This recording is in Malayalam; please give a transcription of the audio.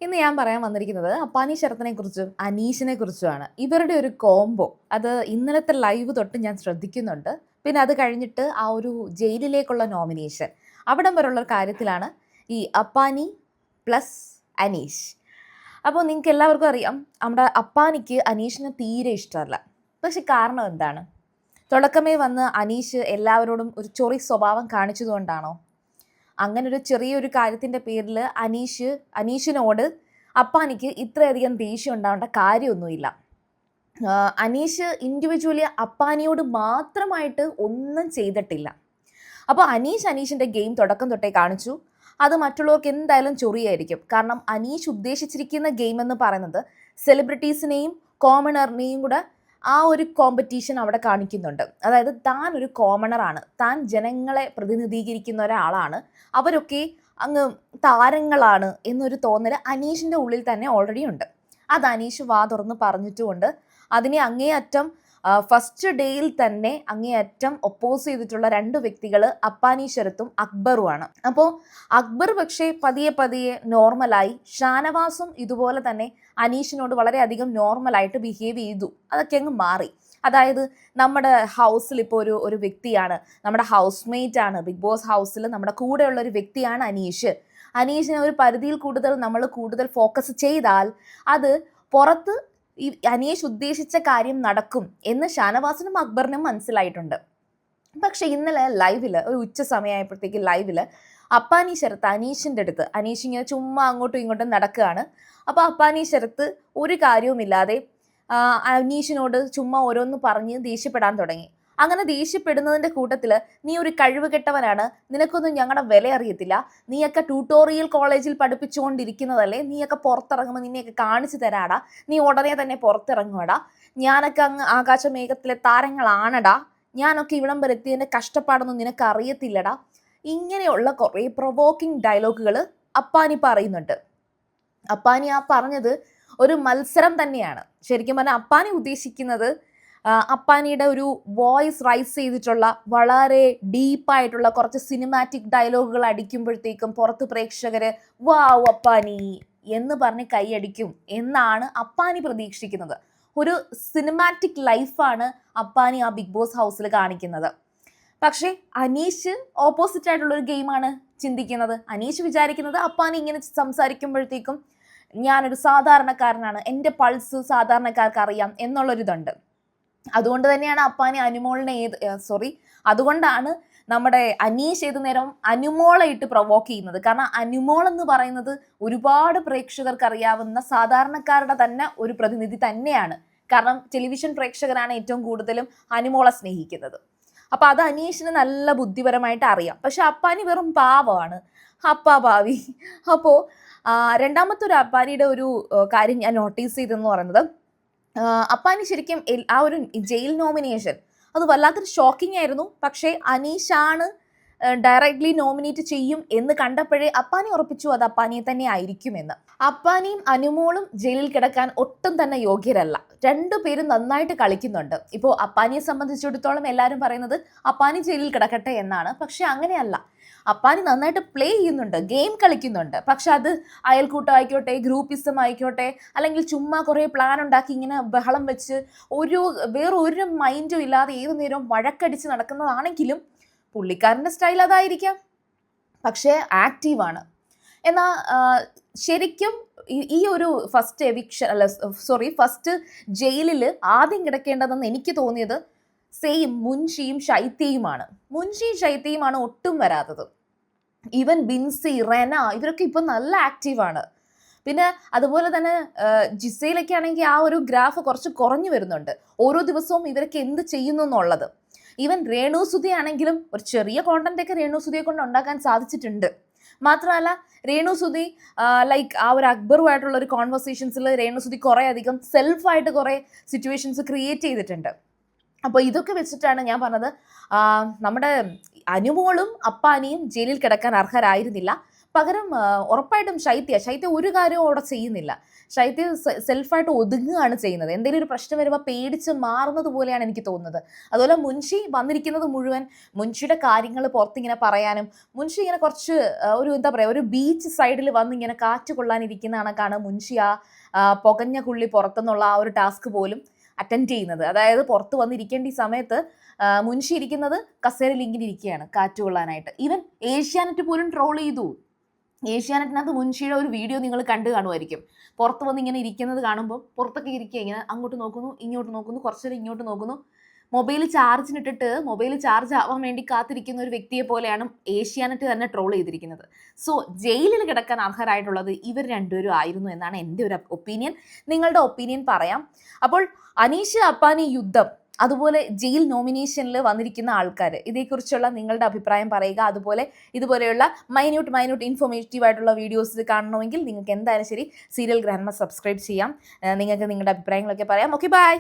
ഇന്ന് ഞാൻ പറയാൻ വന്നിരിക്കുന്നത് അപ്പാനി ശരത്തിനെ കുറിച്ചും അനീഷിനെ കുറിച്ചുമാണ്. ഇവരുടെ ഒരു കോംബോ അത് ഇന്നലത്തെ ലൈവ് തൊട്ട് ഞാൻ ശ്രദ്ധിക്കുന്നുണ്ട്. പിന്നെ അത് കഴിഞ്ഞിട്ട് ആ ഒരു ജയിലിലേക്കുള്ള നോമിനേഷൻ അവിടം വരെയുള്ള കാര്യത്തിലാണ് ഈ അപ്പാനി പ്ലസ് അനീഷ്. അപ്പോൾ നിങ്ങൾക്ക് എല്ലാവർക്കും അറിയാം, നമ്മുടെ അപ്പാനിക്ക് അനീഷിനെ തീരെ ഇഷ്ടമല്ല. പക്ഷെ കാരണം എന്താണ്? തുടക്കമേ വന്ന് അനീഷ് എല്ലാവരോടും ഒരു ചൊറി സ്വഭാവം കാണിച്ചതുകൊണ്ടാണോ? അങ്ങനെ ഒരു ചെറിയൊരു കാര്യത്തിൻ്റെ പേരിൽ അനീഷിനോട് അപ്പാനിക്ക് ഇത്രയധികം ദേഷ്യം ഉണ്ടാവേണ്ട കാര്യമൊന്നുമില്ല. അനീഷ് ഇൻഡിവിജ്വലി അപ്പാനിയോട് മാത്രമായിട്ട് ഒന്നും ചെയ്തിട്ടില്ല. അപ്പോൾ അനീഷിൻ്റെ ഗെയിം തുടക്കം തൊട്ടേ കാണിച്ചു. അത് മറ്റുള്ളവർക്ക് എന്തായാലും ചൊറിയായിരിക്കും. കാരണം അനീഷ് ഉദ്ദേശിച്ചിരിക്കുന്ന ഗെയിം എന്ന് പറയുന്നത് സെലിബ്രിറ്റീസിനെയും കോമണറിനെയും കൂടെ ആ ഒരു കോമ്പറ്റീഷൻ അവിടെ കാണിക്കുന്നുണ്ട്. അതായത് താൻ ഒരു കോമണറാണ്, താൻ ജനങ്ങളെ പ്രതിനിധീകരിക്കുന്ന ഒരാളാണ്, അവരൊക്കെ അങ്ങ് താരങ്ങളാണ് എന്നൊരു തോന്നൽ അനീഷിൻ്റെ ഉള്ളിൽ തന്നെ ഓൾറെഡി ഉണ്ട്. അത് അനീഷ് വാ തുറന്ന് പറഞ്ഞിട്ടുമുണ്ട്. അതിനെ അങ്ങേയറ്റം ഫസ്റ്റ് ഡേയിൽ തന്നെ അങ്ങേയറ്റം ഒപ്പോസ് ചെയ്തിട്ടുള്ള രണ്ട് വ്യക്തികൾ അപ്പാനി ശരത്തും അക്ബറുമാണ്. അപ്പോൾ അക്ബർ പക്ഷേ പതിയെ പതിയെ നോർമലായി. ഷാനവാസും ഇതുപോലെ തന്നെ അനീഷിനോട് വളരെയധികം നോർമലായിട്ട് ബിഹേവ് ചെയ്തു. അതൊക്കെ അങ്ങ് മാറി. അതായത് നമ്മുടെ ഹൗസിൽ ഇപ്പോൾ ഒരു വ്യക്തിയാണ്, നമ്മുടെ ഹൗസ്മേറ്റ് ആണ്, ബിഗ് ബോസ് ഹൗസിൽ നമ്മുടെ കൂടെയുള്ള ഒരു വ്യക്തിയാണ് അനീഷ്. അനീഷിനെ ഒരു പരിധിയിൽ നമ്മൾ കൂടുതൽ ഫോക്കസ് ചെയ്താൽ അത് പുറത്ത് ഈ അനീഷ് ഉദ്ദേശിച്ച കാര്യം നടക്കും എന്ന് ഷാനവാസിനും അക്ബറിനും മനസ്സിലായിട്ടുണ്ട്. പക്ഷെ ഇന്നലെ ലൈവില് ഒരു ഉച്ച സമയമായപ്പോഴത്തേക്ക് ലൈവില് അപ്പാനി ശരത്ത് അനീഷിൻ്റെ അടുത്ത്, അനീഷ് ഇങ്ങനെ ചുമ്മാ അങ്ങോട്ടും ഇങ്ങോട്ടും നടക്കുകയാണ്. അപ്പോൾ അപ്പാനി ശരത്ത് ഒരു കാര്യവുമില്ലാതെ അനീഷിനോട് ചുമ്മാ ഓരോന്ന് പറഞ്ഞ് ദേഷ്യപ്പെടാൻ തുടങ്ങി. അങ്ങനെ ദേഷ്യപ്പെടുന്നതിൻ്റെ കൂട്ടത്തിൽ നീ ഒരു കഴിവ് കെട്ടവനാണ്, നിനക്കൊന്നും ഞങ്ങളുടെ വില അറിയത്തില്ല, നീയൊക്കെ ട്യൂട്ടോറിയൽ കോളേജിൽ പഠിപ്പിച്ചുകൊണ്ടിരിക്കുന്നതല്ലേ, നീയൊക്കെ പുറത്തിറങ്ങുമ്പോൾ നിന്നെയൊക്കെ കാണിച്ചു തരാടാ, നീ ഉടനെ തന്നെ പുറത്തിറങ്ങുവാടാ, ഞാനൊക്കെ അങ്ങ് ആകാശമേഘത്തിലെ താരങ്ങളാണടാ, ഞാനൊക്കെ ഇവിടം വരെ എത്തിയതിൻ്റെ കഷ്ടപ്പാടൊന്നും നിനക്ക് അറിയത്തില്ലടാ. ഇങ്ങനെയുള്ള കുറേ പ്രൊവോക്കിംഗ് ഡയലോഗുകൾ അപ്പാനി പറയുന്നുണ്ട്. അപ്പാനി ആ പറഞ്ഞത് ഒരു മത്സരം തന്നെയാണ്. ശരിക്കും പറഞ്ഞാൽ അപ്പാനി ഉദ്ദേശിക്കുന്നത് അപ്പാനിയുടെ ഒരു വോയിസ് റൈസ് ചെയ്തിട്ടുള്ള വളരെ ഡീപ്പായിട്ടുള്ള കുറച്ച് സിനിമാറ്റിക് ഡയലോഗുകൾ അടിക്കുമ്പോഴത്തേക്കും പുറത്ത് പ്രേക്ഷകര് വാവ് അപ്പാനി എന്ന് പറഞ്ഞ് കൈയടിക്കും എന്നാണ് അപ്പാനി പ്രതീക്ഷിക്കുന്നത്. ഒരു സിനിമാറ്റിക് ലൈഫാണ് അപ്പാനി ആ ബിഗ് ബോസ് ഹൗസിൽ കാണിക്കുന്നത്. പക്ഷേ അനീഷ് ഓപ്പോസിറ്റ് ആയിട്ടുള്ള ഒരു ഗെയിമാണ് ചിന്തിക്കുന്നത്. അനീഷ് വിചാരിക്കുന്നത് അപ്പാനി ഇങ്ങനെ സംസാരിക്കുമ്പോഴത്തേക്കും ഞാനൊരു സാധാരണക്കാരനാണ്, എൻ്റെ പൾസ് സാധാരണക്കാർക്ക് അറിയാം എന്നുള്ളൊരിതുണ്ട്. അതുകൊണ്ട് തന്നെയാണ് അപ്പാനി അതുകൊണ്ടാണ് നമ്മുടെ അനീഷ് ഏതു നേരം അനുമോളെ ഇട്ട് പ്രൊവോക്ക് ചെയ്യുന്നത്. കാരണം അനുമോൾ എന്ന് പറയുന്നത് ഒരുപാട് പ്രേക്ഷകർക്ക് അറിയാവുന്ന സാധാരണക്കാരുടെ തന്നെ ഒരു പ്രതിനിധി തന്നെയാണ്. കാരണം ടെലിവിഷൻ പ്രേക്ഷകരാണ് ഏറ്റവും കൂടുതലും അനുമോളെ സ്നേഹിക്കുന്നത്. അപ്പോൾ അത് അനീഷിന് നല്ല ബുദ്ധിപരമായിട്ട് അറിയാം. പക്ഷെ അപ്പാനി വെറും പാവമാണ്, ഭാവി. അപ്പോൾ രണ്ടാമത്തെ ഒരു അപ്പാനിയുടെ ഒരു കാര്യം ഞാൻ നോട്ടീസ് ചെയ്തെന്ന് പറയുന്നത്, അപ്പാനി ശരിക്കും ആ ഒരു ജയിൽ നോമിനേഷൻ അത് വല്ലാത്തൊരു ഷോക്കിംഗ് ആയിരുന്നു. പക്ഷേ അനീഷാണ് ഡയറക്ട്ലി നോമിനേറ്റ് ചെയ്യും എന്ന് കണ്ടപ്പോഴേ അപ്പാനി ഉറപ്പിച്ചു അത് അപ്പാനിയെ തന്നെ ആയിരിക്കുമെന്ന്. അപ്പാനിയും അനുമോളും ജയിലിൽ കിടക്കാൻ ഒട്ടും തന്നെ യോഗ്യരല്ല. രണ്ടുപേരും നന്നായിട്ട് കളിക്കുന്നുണ്ട്. ഇപ്പോൾ അപ്പാനിയെ സംബന്ധിച്ചിടത്തോളം എല്ലാവരും പറയുന്നത് അപ്പാനി ജയിലിൽ കിടക്കട്ടെ എന്നാണ്. പക്ഷെ അങ്ങനെയല്ല, അപ്പാനി നന്നായിട്ട് പ്ലേ ചെയ്യുന്നുണ്ട്, ഗെയിം കളിക്കുന്നുണ്ട്. പക്ഷെ അത് അയൽക്കൂട്ടം ആയിക്കോട്ടെ, ഗ്രൂപ്പിസം ആയിക്കോട്ടെ, അല്ലെങ്കിൽ ചുമ്മാ കുറേ പ്ലാൻ ഉണ്ടാക്കി ഇങ്ങനെ ബഹളം വെച്ച് വേറൊരു മൈൻഡും ഇല്ലാതെ ഏതു നേരവും വഴക്കടിച്ച് നടക്കുന്നതാണെങ്കിലും പുള്ളിക്കാരൻ്റെ സ്റ്റൈൽ അതായിരിക്കാം. പക്ഷേ ആക്റ്റീവാണ്. എന്നാൽ ശരിക്കും ഈ ഒരു ഫസ്റ്റ് ജയിലിൽ ആദ്യം കിടക്കേണ്ടതെന്ന് എനിക്ക് തോന്നിയത് സെയിം മുൻഷിയും ഷൈത്യയുമാണ്. മുൻഷിയും ഷൈത്യയുമാണ് ഒട്ടും വരാത്തത്. ഈവൻ ബിൻസി, റെന ഇവരൊക്കെ ഇപ്പം നല്ല ആക്റ്റീവാണ്. പിന്നെ അതുപോലെ തന്നെ ജിസയിലൊക്കെ ആണെങ്കിൽ ആ ഒരു ഗ്രാഫ് കുറച്ച് കുറഞ്ഞു വരുന്നുണ്ട്. ഓരോ ദിവസവും ഇവരൊക്കെ എന്ത് ചെയ്യുന്നു എന്നുള്ളത്. ഈവൻ രേണുസുതി ആണെങ്കിലും ഒരു ചെറിയ കോണ്ടന്റ് ഒക്കെ രേണുസുതിയെ കൊണ്ട് ഉണ്ടാക്കാൻ സാധിച്ചിട്ടുണ്ട്. മാത്രമല്ല രേണുസുതി ലൈക്ക് ആ ഒരു അക്ബറുമായിട്ടുള്ള ഒരു കോൺവെർസേഷൻസിൽ രേണുസുതി കുറേ അധികം സെൽഫായിട്ട് കുറേ സിറ്റുവേഷൻസ് ക്രിയേറ്റ് ചെയ്തിട്ടുണ്ട്. അപ്പോൾ ഇതൊക്കെ വെച്ചിട്ടാണ് ഞാൻ പറഞ്ഞത് നമ്മുടെ അനുമോളും അപ്പാനിയും ജയിലിൽ കിടക്കാൻ അർഹരായിരുന്നില്ല. പകരം ഉറപ്പായിട്ടും ശൈത്യ ഒരു കാര്യവും അവിടെ ചെയ്യുന്നില്ല. ശൈത്യ സെൽഫായിട്ട് ഒതുങ്ങുകയാണ് ചെയ്യുന്നത്. എന്തെങ്കിലും ഒരു പ്രശ്നം വരുമ്പോൾ പേടിച്ച് മാറുന്നത് പോലെയാണ് എനിക്ക് തോന്നുന്നത്. അതുപോലെ മുൻഷി വന്നിരിക്കുന്നത് മുഴുവൻ മുൻഷിയുടെ കാര്യങ്ങൾ പുറത്തിങ്ങനെ പറയാനും, മുൻഷി ഇങ്ങനെ കുറച്ച് ഒരു എന്താ പറയുക, ഒരു ബീച്ച് സൈഡിൽ വന്ന് ഇങ്ങനെ കാറ്റ് കൊള്ളാനിരിക്കുന്ന കണക്കാണ് മുൻഷി പുകഞ്ഞ കുള്ളി പുറത്തുനിന്നുള്ള ആ ഒരു ടാസ്ക് പോലും അറ്റൻഡ് ചെയ്യുന്നത്. അതായത് പുറത്ത് വന്നിരിക്കേണ്ട ഈ സമയത്ത് മുൻഷി ഇരിക്കുന്നത് കസേരയിൽ ഇങ്ങനെ ഇരിക്കുകയാണ് കാറ്റ് കൊള്ളാനായിട്ട്. ഈവൻ ഏഷ്യാനെറ്റ് പോലും ട്രോൾ ചെയ്തു. ഏഷ്യാനെറ്റിനകത്ത് മുൻഷിയുടെ ഒരു വീഡിയോ നിങ്ങൾ കണ്ടു കാണുമായിരിക്കും. പുറത്ത് വന്ന് ഇങ്ങനെ ഇരിക്കുന്നത് കാണുമ്പോൾ പുറത്തൊക്കെ ഇരിക്കുക, ഇങ്ങനെ അങ്ങോട്ട് നോക്കുന്നു, ഇങ്ങോട്ട് നോക്കുന്നു, കുറച്ചേരം ഇങ്ങോട്ട് നോക്കുന്നു. മൊബൈൽ ചാർജിനിട്ടിട്ട് മൊബൈൽ ചാർജ് ആവാൻ വേണ്ടി കാത്തിരിക്കുന്ന ഒരു വ്യക്തിയെ പോലെയാണ് ഏഷ്യാനെറ്റ് തന്നെ ട്രോൾ ചെയ്തിരിക്കുന്നത്. സോ ജയിലിൽ കിടക്കാൻ അർഹരായിട്ടുള്ളത് ഇവർ രണ്ടുപേരും ആയിരുന്നു എന്നാണ് എൻ്റെ ഒരു ഒപ്പീനിയൻ. നിങ്ങളുടെ ഒപ്പീനിയൻ പറയാം. അപ്പോൾ അനീഷ് അപ്പാനി യുദ്ധം, അതുപോലെ ജയിൽ നോമിനേഷനിൽ വന്നിരിക്കുന്ന ആൾക്കാർ, ഇതേക്കുറിച്ചുള്ള നിങ്ങളുടെ അഭിപ്രായം പറയുക. അതുപോലെ ഇതുപോലെയുള്ള മൈന്യൂട്ട് ഇൻഫോർമേറ്റീവ് ആയിട്ടുള്ള വീഡിയോസ് കാണണമെങ്കിൽ നിങ്ങൾക്ക് എന്തായാലും ശരി സീരിയൽ ഗ്രാൻഡ്മ സബ്സ്ക്രൈബ് ചെയ്യാം. നിങ്ങൾക്ക് നിങ്ങളുടെ അഭിപ്രായങ്ങളൊക്കെ പറയാം. Okay, by.